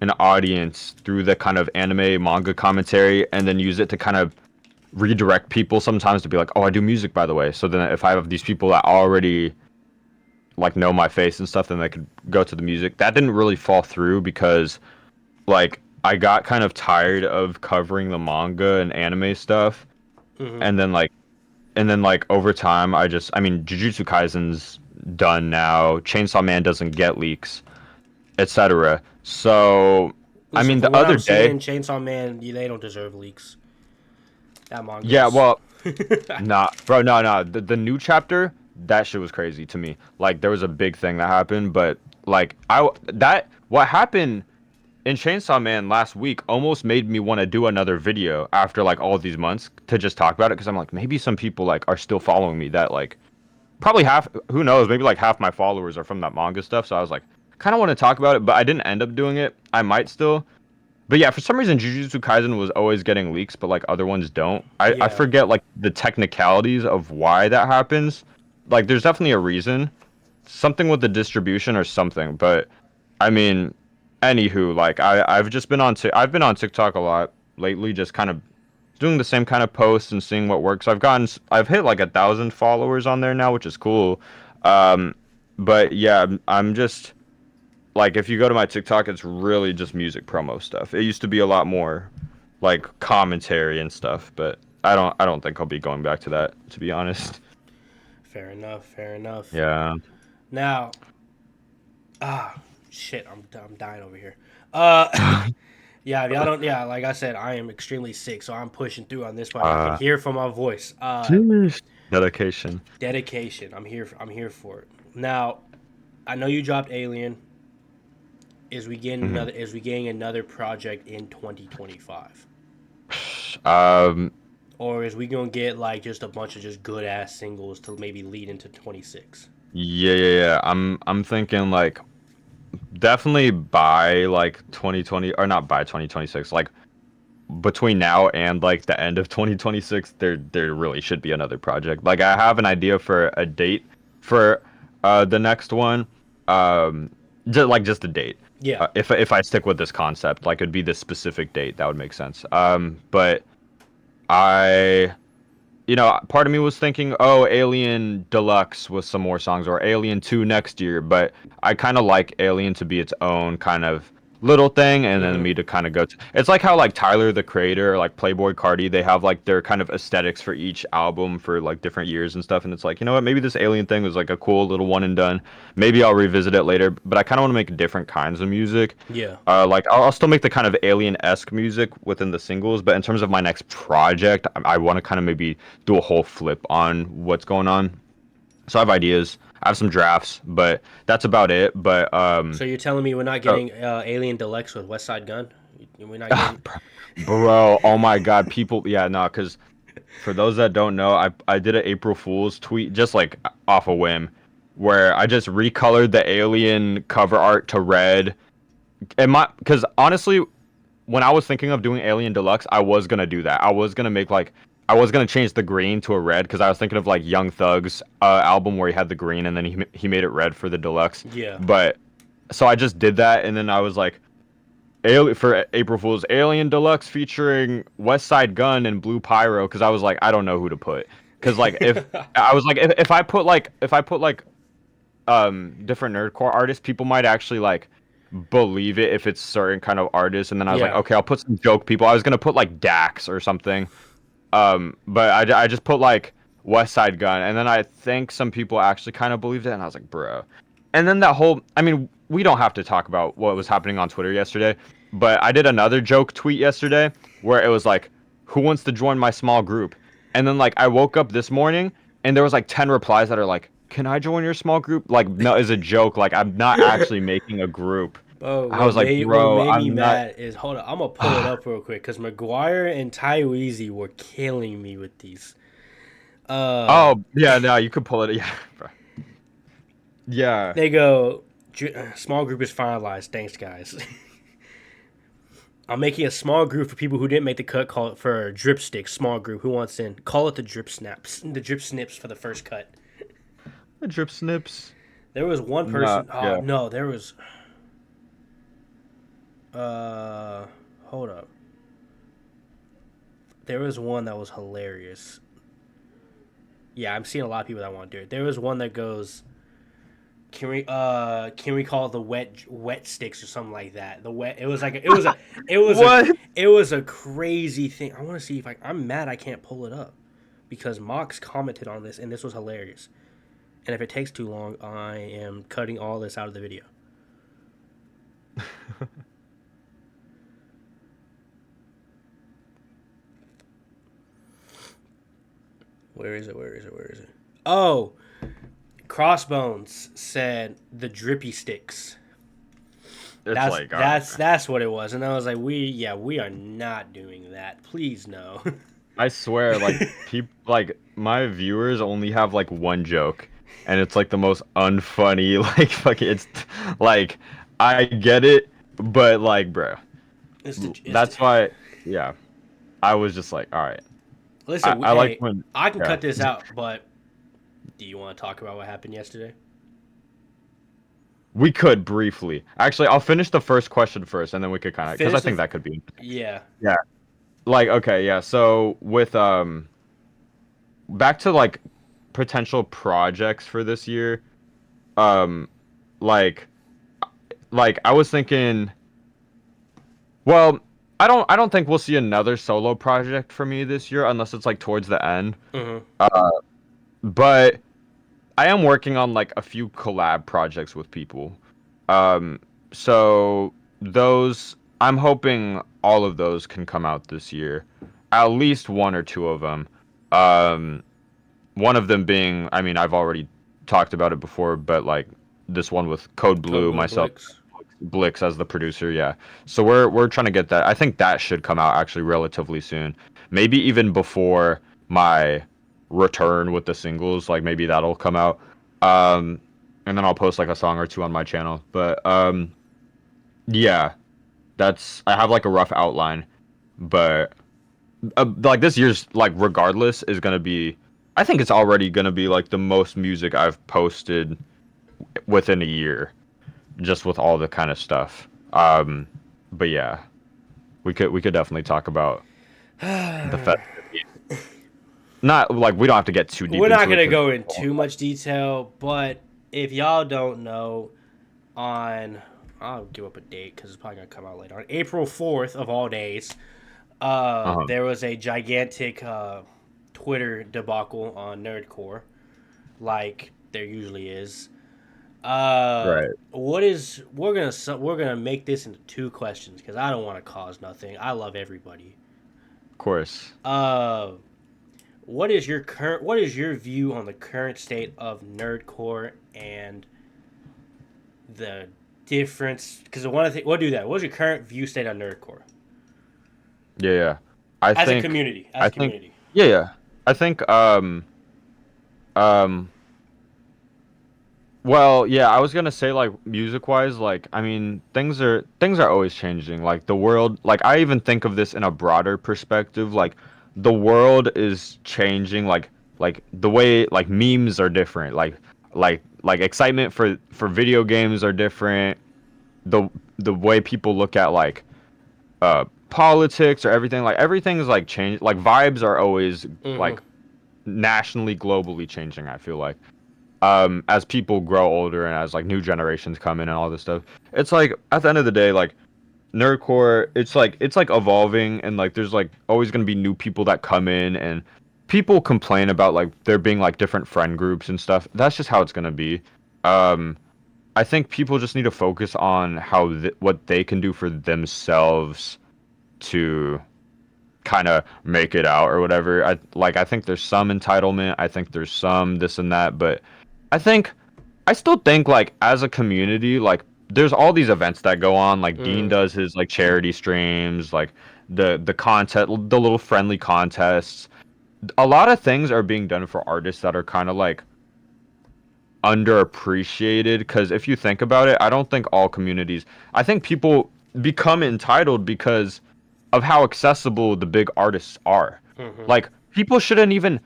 an audience through the kind of anime manga commentary and then use it to kind of redirect people sometimes to be like, "Oh, I do music by the way." So then if I have these people that already like know my face and stuff, then they could go to the music. That didn't really fall through because like I got kind of tired of covering the manga and anime stuff. Mm-hmm. And then like over time I mean Jujutsu Kaisen's done now. Chainsaw Man doesn't get leaks, etc. So I Listen, mean for the what other I'm day, seeing, Chainsaw Man, they don't deserve leaks. That yeah, manga's. well, nah, bro, no, no. The new chapter, that shit was crazy to me. Like there was a big thing that happened, but like that what happened in Chainsaw Man last week almost made me want to do another video after like all these months to just talk about it because I'm like maybe some people like are still following me that like probably half who knows maybe like half my followers are from that manga stuff so I was like kind of want to talk about it but I didn't end up doing it. I might still but yeah, for some reason, Jujutsu Kaisen was always getting leaks, but like other ones don't. I Yeah. forget like the technicalities of why that happens. Like, there's definitely a reason, something with the distribution or something. But I mean, anywho, like I've just been on I've been on TikTok a lot lately, just kind of doing the same kind of posts and seeing what works. I've hit like 1,000 followers on there now, which is cool. Um, but yeah, I'm just like if you go to my TikTok, it's really just music promo stuff. It used to be a lot more like commentary and stuff, but I don't think I'll be going back to that to be honest. Fair enough. Fair enough. Yeah. Now, Ah, shit, I'm dying over here. Uh, yeah, if y'all don't, yeah, like I said, I am extremely sick, so I'm pushing through on this one. I can Uh, hear from my voice. Sheesh. Dedication. Dedication. I'm here for it. Now, I know you dropped Alien. Mhm. Is we getting another project in 2025? Um, Or is we gonna get like just a bunch of just good ass singles to maybe lead into 26? yeah. I'm thinking like definitely by like 2020 or not by 2026. Like between now and like the end of 2026, there really should be another project. Like I have an idea for a date for the next one. Just a date. Yeah. If I stick with this concept, like it'd be this specific date, that would make sense. But I part of me was thinking, oh, Alien Deluxe with some more songs or Alien 2 next year, but I kind of like Alien to be its own kind of little thing and then Mm-hmm. me to kind of go to. It's like how like Tyler the Creator, like Playboy Cardi, they have like their kind of aesthetics for each album for like different years and stuff and it's like, you know what, maybe this Alien thing was like a cool little one and done. Maybe I'll revisit it later, but I kind of want to make different kinds of music. Yeah. Like I'll still make the kind of alien-esque music within the singles, but in terms of my next project, I want to kind of maybe do a whole flip on what's going on. So I have ideas, I have some drafts, but that's about it. But So you're telling me we're not oh, getting Alien Deluxe with West Side Gun? We're not getting. bro, oh my God, people, yeah, no, because for those that don't know, I did an April Fool's tweet just like off a whim, where I just recolored the alien cover art to red. And my, because honestly, when I was thinking of doing Alien Deluxe, I was gonna do that. I was gonna make like I was gonna change the green to a red because I was thinking of like Young Thug's album where he had the green and then he made it red for the deluxe. Yeah. But so I just did that and then I was like, for April Fool's Alien Deluxe featuring West Side Gun and Blue Pyro because I was like I don't know who to put because like if I was like if I put like different nerdcore artists, people might actually like believe it if it's certain kind of artists. And then I was like, Yeah. okay, I'll put some joke people. I was gonna put like Dax or something. But I just put like West Side Gun, and then I think some people actually kind of believed it, and I was like, bro. And then that whole, I mean, we don't have to talk about what was happening on Twitter yesterday, but I did another joke tweet yesterday where it was like, who wants to join my small group? And then like I woke up this morning and there was like 10 replies that are like, can I join your small group? Like, no, as a joke. Like, I'm not actually making a group. Bro, I was like, what bro, made me I'm not. mad is hold on, I'm gonna pull it up real quick because McGuire and Tyrese were killing me with these. Uh, Oh, yeah, no, you could pull it. Yeah, bro. Yeah. they go, small group is finalized. Thanks, guys. I'm making a small group for people who didn't make the cut. Call it for drip sticks. Small group. Who wants in? Call it the drip snaps. The drip snips for the first cut. The drip snips. There was one Nah, person. Oh yeah. no, there was. Uh, hold up. There was one that was hilarious. Yeah, I'm seeing a lot of people that want to do it. There was one that goes, can we call it the wet sticks or something like that? The wet it was like a, What? it was a crazy thing. I want to see if I'm mad I can't pull it up because Mox commented on this and this was hilarious. And if it takes too long, I am cutting all this out of the video. Where is it? Where is it? Where is it? Oh, Crossbones said the drippy sticks. It's like, all right. That's what it was, and I was like, we are not doing that. Please no. I swear, like, people, like, my viewers only have like one joke, and it's like the most unfunny, like, fucking, it's like, I get it, but like, bro, It's the, that's why, yeah, I was just like, all right. listen, I like hey, when, I can yeah. cut this out, but do you want to talk about what happened yesterday? We could briefly. Actually, I'll finish the first question first, and then we could kind of, because I Finish the. think that could be. Yeah. Yeah. Like, okay, yeah. So with back to like potential projects for this year, um, like I was thinking, well, I don't think we'll see another solo project for me this year unless it's like towards the end. Mm-hmm. Uh, but I am working on like a few collab projects with people. Um, so those, I'm hoping all of those can come out this year, at least one or two of them. Um, One of them being, I mean, I've already talked about it before, but like this one with Code Code Blue, Blue and myself, Blix. Blix as the producer, yeah. So we're trying to get that. I think that should come out actually relatively soon. Maybe even before my return with the singles, like maybe that'll come out. Um, and then I'll post like a song or two on my channel. But yeah, that's I have like a rough outline, but like this year's like regardless is gonna be. I think it's already gonna be like the most music I've posted within a year, just with all the kind of stuff. But yeah, we could definitely talk about the festivities. Not like we don't have to get too deep We're not into it gonna because go in too much detail, but if y'all don't know, on I'll give up a date because it's probably gonna come out later. On April 4th of all days, uh-huh. there was a gigantic Twitter debacle on Nerdcore, like there usually is. Right, of What is we're gonna make this into two questions because I don't want to cause nothing. I love everybody. course. Uh, what is your view on the current state of Nerdcore and the difference? Because one of the we'll do that. What's your current view state on Nerdcore Yeah, yeah. I as a think community? As I a think community. yeah, yeah. I think um well, yeah, I was gonna say like music wise, like I mean things are always changing. Like the world, like I even think of this in a broader perspective. Like the world is changing. Like the way like memes are different. Like excitement for video games are different. The way people look at like politics or everything, like everything's like changed. Like vibes are always Mm-hmm. like nationally, globally changing. I feel like as people grow older and as like new generations come in and all this stuff, it's like at the end of the day, like nerdcore, it's like evolving and like there's like always gonna be new people that come in and people complain about like there being like different friend groups and stuff. That's just how it's gonna be. Um, I think people just need to focus on what they can do for themselves to kind of make it out or whatever. I think there's some entitlement. I think there's some this and that, but I think I still think like as a community, like there's all these events that go on. Like Dean Mm. does his like charity streams, like the content, the little friendly contests. A lot of things are being done for artists that are kind of like underappreciated. Because if you think about it, I don't think all communities. I think people become entitled because of how accessible the big artists are. Mm-hmm. Like people shouldn't even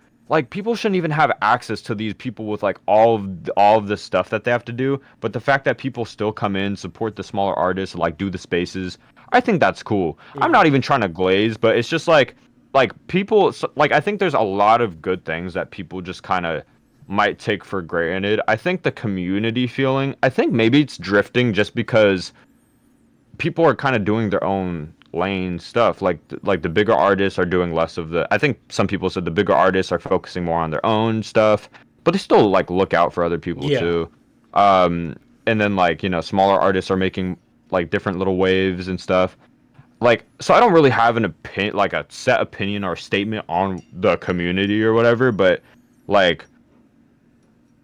have access to these people with like all of the stuff that they have to do. But the fact that people still come in, support the smaller artists, like do the spaces, I think that's cool. I'm Mm-hmm. not even trying to glaze, but it's just like people like I think there's a lot of good things that people just kind of might take for granted. I think the community feeling, I think maybe it's drifting just because people are kind of doing their own lane stuff. Like the bigger artists are doing less of the. I think some people said the bigger artists are focusing more on their own stuff, but they still like look out for other people Yeah. too. Um, and then like smaller artists are making like different little waves and stuff. Like so, I don't really have an opinion, like a set opinion or statement on the community or whatever. But like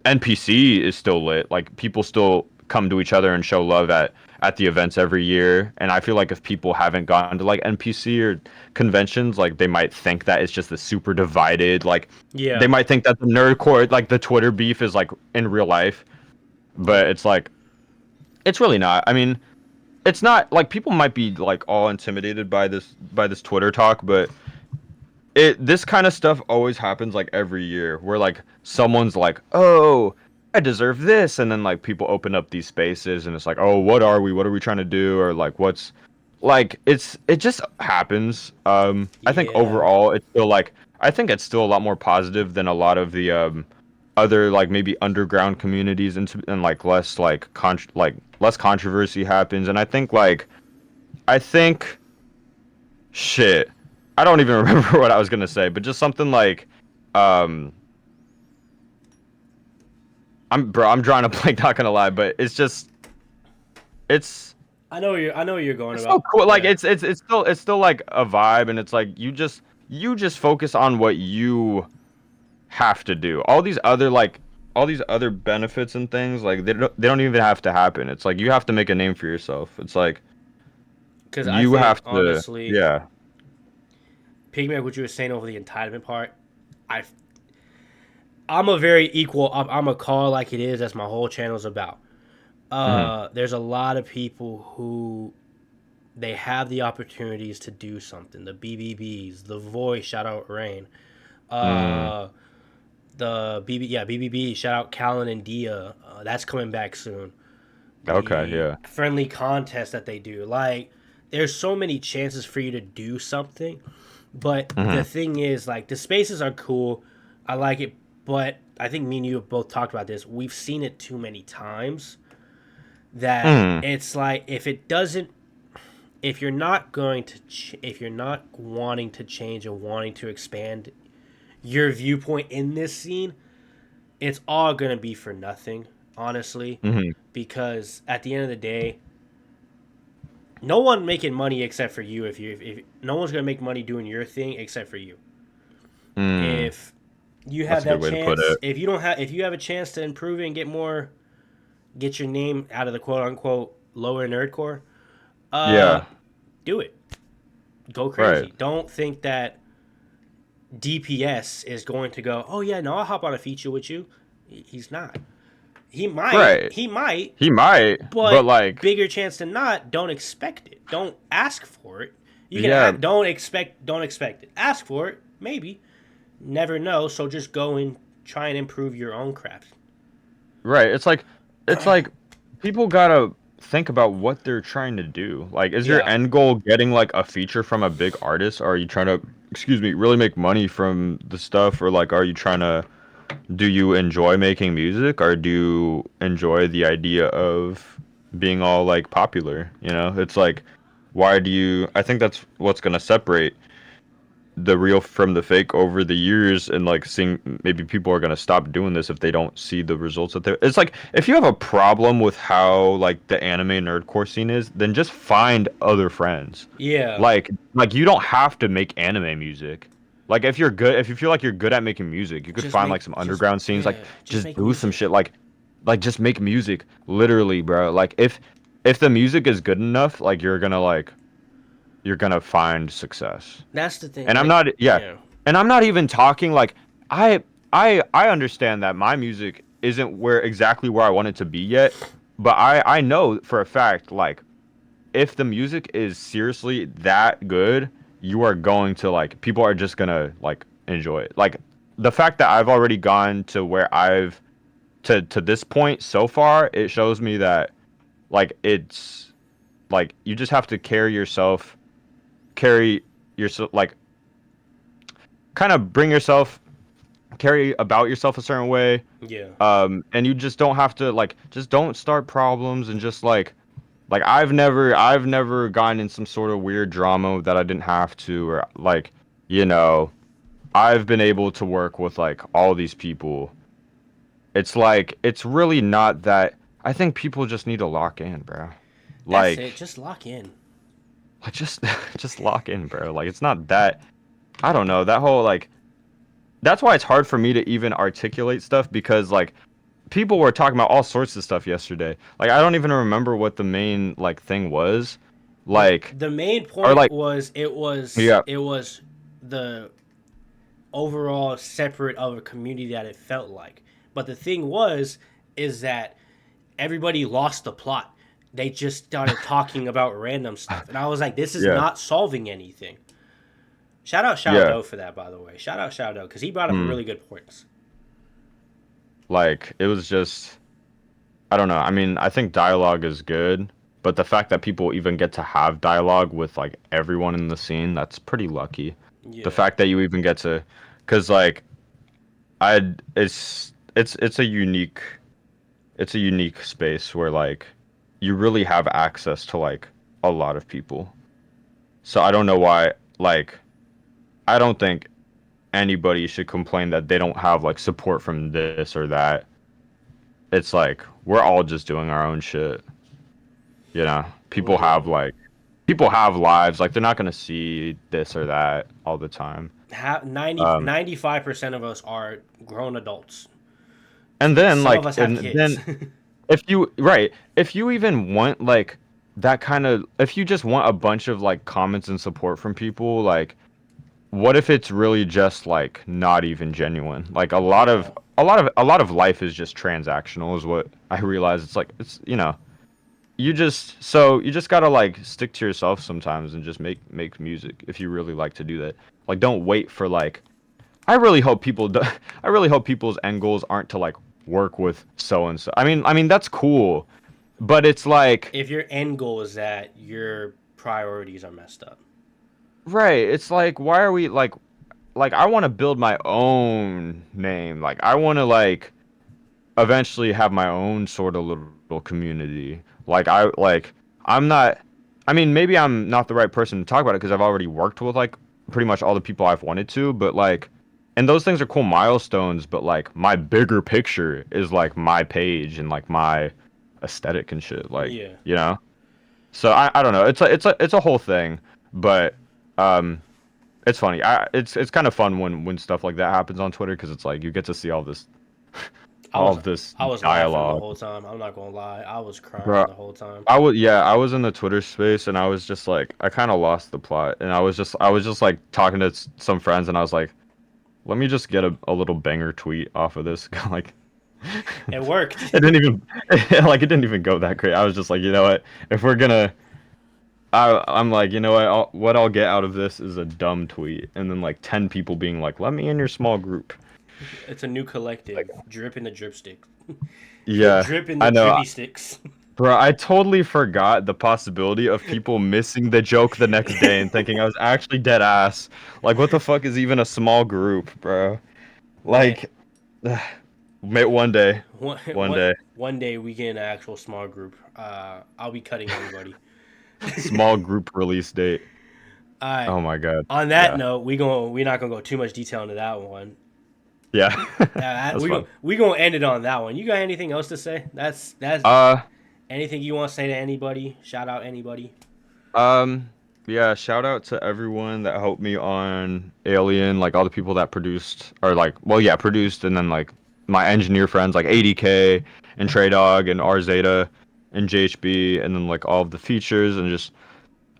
NPC is still lit. Like people still come to each other and show love at the events every year. And I feel like if people haven't gone to like NPC or conventions, like they might think that it's just the super divided. Like they Yeah. might think that the nerdcore, like the Twitter beef, is like in real life, but it's like it's really not. I mean, it's not like people might be like all intimidated by this Twitter talk, but this kind of stuff always happens like every year where like someone's like, "Oh, I deserve this." And then like people open up these spaces and it's like, "Oh, what are we? What are we trying to do?" Or like what's like it just happens. I think Yeah. overall it's still like I think it's still a lot more positive than a lot of the other like maybe underground communities and like less like less controversy happens. And I think shit. I don't even remember what I was gonna say, but just something like, um, I'm drawing a blank. Not gonna lie, but it's just I know what you're going it's still about. cool. Like Yeah. it's still like a vibe, and it's like you just focus on what you have to do. All these other benefits and things like they don't even have to happen. It's like you have to make a name for yourself. It's like Because I you think have to, honestly, yeah. piggyback what you were saying over the entitlement part. I I'm a very equal. I'm a call like it is. That's my whole channel's about. Hmm. There's a lot of people who they have the opportunities to do something. The BBBs, the Voice, shout out Rain. Mm. Uh, the BBB, shout out Callan and Dia. That's coming back soon. Okay, The yeah. friendly contest that they do, like, there's so many chances for you to do something. But the Hmm. thing is, like, the spaces are cool. I like it, but I think me and you have both talked about this. We've seen it too many times that Mm. it's like if it doesn't, if you're not going to, if you're not wanting to change and wanting to expand your viewpoint in this scene, it's all gonna be for nothing, honestly. Hmm. Because at the end of the day, no one making money except for you. If no one's gonna make money doing your thing except for you. Mm. If you have That's a good that way to put chance, it. if you don't have, if you have a chance to improve it and get your name out of the quote unquote lower nerdcore, uh, Yeah. do it. Go Right. crazy. Don't think that DPS is going to go. Oh yeah, no, I'll hop on a feature with you. He's not. He might. Right. He might. He might, but But like, bigger chance than not, don't expect it. Don't ask for it. You can yeah, don't expect it. Ask for it, maybe. Never know, so just go and try and improve your own craft. right. It's like people gotta think about what they're trying to do. Like, is your Yeah. end goal getting like a feature from a big artist? Or are you trying to, excuse me, really make money from the stuff? Or like, are you trying to, do you enjoy making music? Or do you enjoy the idea of being all like popular? You know, it's like, why do you, I think that's what's gonna separate the real from the fake over the years, and like seeing maybe people are going to stop doing this if they don't see the results that they're, it's like if you have a problem with how like the anime nerdcore scene is, then just find other friends. Yeah. Like you don't have to make anime music. Like if you're good, if you feel like you're good at making music, you could Just find like make some just underground scenes, like yeah, just just make do some music. shit, like just make music literally, bro. Like if the music is good enough, like you're gonna find success. That's the thing. And I'm Like, not, yeah. yeah. And I'm not even talking like I I understand that my music isn't where exactly where I want it to be yet, but I know for a fact like if the music is seriously that good, you are going to like people are just gonna like enjoy it. Like the fact that I've already gone to where I've to this point so far, it shows me that like it's like you just have to carry yourself like kind of bring yourself carry about yourself a certain way, Yeah. and you just don't have to like just don't start problems, and just like I've never gotten in some sort of weird drama that I didn't have to, or like you know I've been able to work with like all these people. It's like it's really not that. I think people just need to lock in, bro. That's it. like Just lock in. like just just lock in, bro. Like it's not that. I don't know, that whole like that's why it's hard for me to even articulate stuff, because like people were talking about all sorts of stuff yesterday. Like I don't even remember what the main like thing was. Like The main or point like was yeah. it was the overall separate of a community that it felt like. But the thing was is that everybody lost the plot. They just started talking about random stuff. And I was like, this is Yeah. not solving anything. Shout out Yeah. Xiao for that, by the way. Shout out Xiao because he brought up Hmm. really good points. Like it was just I don't know. I mean, I think dialogue is good, but the fact that people even get to have dialogue with like everyone in the scene, that's pretty lucky. The Yeah. fact that you even get to, cause like I it's a unique it's a unique space where like you really have access to like a lot of people. So I don't know why like I don't think anybody should complain that they don't have like support from this or that. It's like we're all just doing our own shit. You know, people have lives. Like they're not gonna see this or that all the time. 95% of us are grown adults. And then Some of like us have and kids. then if you right, if you even want like that kind of if you just want a bunch of like comments and support from people, like what if it's really just like not even genuine? Like Yeah. a lot of life is just transactional is what I realize. It's like it's you just gotta like stick to yourself sometimes and just make music if you really like to do that. Like don't wait for like I really hope people do, I really hope people's end goals aren't to like work with so and so. I mean that's cool, but it's like If your end goal is that, your priorities are messed up. right. It's like why are we like I want to build my own name. Like I want to like eventually have my own sort of little community. I'm not. I mean, maybe I'm not the right person to talk about it because I've already worked with like pretty much all the people I've wanted to. But like, and those things are cool milestones. But like, my bigger picture is like my page and like my aesthetic and shit. Like, Yeah. you know. So I don't know. It's a whole thing. But um, it's funny. It's kind of fun when stuff like that happens on Twitter because it's like you get to see I all was of this I was laughing the dialogue. whole time. I'm not gonna lie. I was crying Bro, the whole time. I was in the Twitter space and I was just like I kind of lost the plot and I was just like talking to some friends and I was like, let me just get a little banger tweet off of this. Like It worked. it didn't even like it didn't even go that great. I was just like, you know what? If we're gonna I'm like, you know what? What I'll get out of this is a dumb tweet and then like 10 people being like, let me in your small group. It's a new Like collective. Drip in the dripstick. yeah, Drip in the I know. drippy sticks. Bro, I totally forgot the possibility of people missing the joke the next day and thinking I was actually dead ass. Like, what the fuck is even a small group, bro? Man, Like, mate, one day, one, one one, day, one day we get an actual small group. I'll be cutting everybody. small group release date. All right. Oh my god. On that Yeah, note, we're not gonna go too much detail into that one. yeah, that's fun. We gonna end it on that one. You got anything else to say? That's Uh, anything you want to say to anybody? Shout out anybody. um, yeah. Shout out to everyone that helped me on Alien, like all the people that produced, or like, well, yeah, produced, and then like my engineer friends like ADK and Trey Dog and R Zeta and JHB, and then like all of the features and just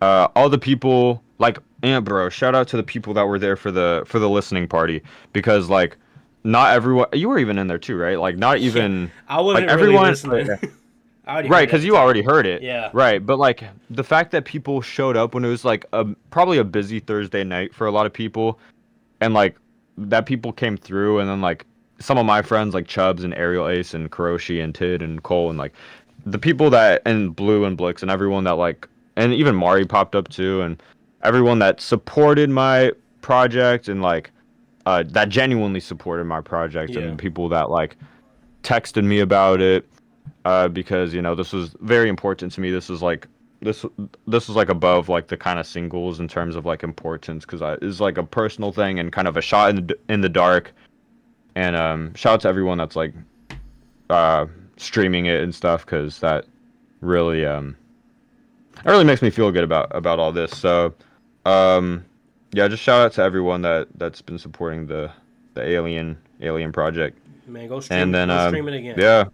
all the people like and bro, shout out to the people that were there for the listening party because like not everyone you were even in there too, right? Like not Yeah, even I like wasn't really everyone listening. I already right heard it at because the you time. already heard it. Yeah, Right, but like the fact that people showed up when it was like a probably a busy Thursday night for a lot of people and like that people came through and then like some of my friends like Chubbs and Ariel Ace and Kuroshi and Tid and Cole and like the people that and Blue and Blix and everyone that like and even Mari popped up too and everyone that supported my project and like that genuinely supported my project yeah, and people that like texted me about it because you know this was very important to me. This this was like above like the kind of singles in terms of like importance because it's like a personal thing and kind of a shot in the dark. And shout out to everyone that's like uh, streaming it and stuff because really that really makes me feel good about all this. So um, yeah, just shout out to everyone that's been supporting the Alien project. man, go And stream, then go stream it again. yeah.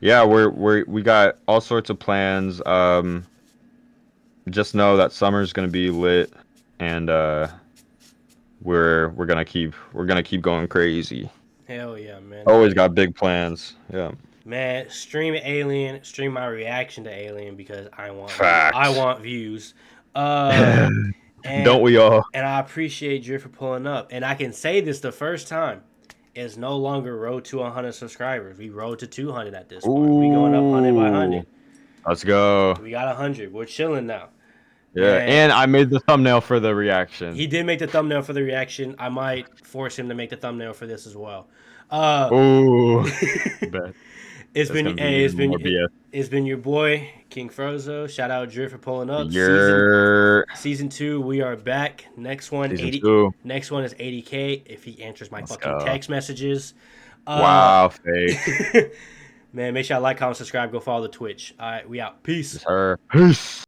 Yeah, we got all sorts of plans. Just know that summer's gonna be lit, and we're gonna keep going crazy. Hell yeah, man. Always got big plans. Yeah. Man, stream Alien, stream my reaction to Alien because I Facts. want views. Uh, and Don't we all? and I appreciate Drew for pulling up. And I can say this the first time. It's no longer road to 100 subscribers. We rode to 200 at this point. We going up 100 by Ooh, 100. let's go. We got 100. We're chilling now. Yeah, Man, and I made the thumbnail for the reaction. he did make the thumbnail for the reaction. I might force him to make the thumbnail for this as well. Uh, Ooh, bet it's that's been gonna be even more BS. it's been your boy King Frozo. Shout out Drew for pulling up. You're Season 2, we are back. Next one, season 80. two. Next one is 80K if he answers my Let's fucking go. text messages. Uh, Wow, fake. Man, make sure y'all like, comment, subscribe, go follow the Twitch. All right, we out. Peace. Peace.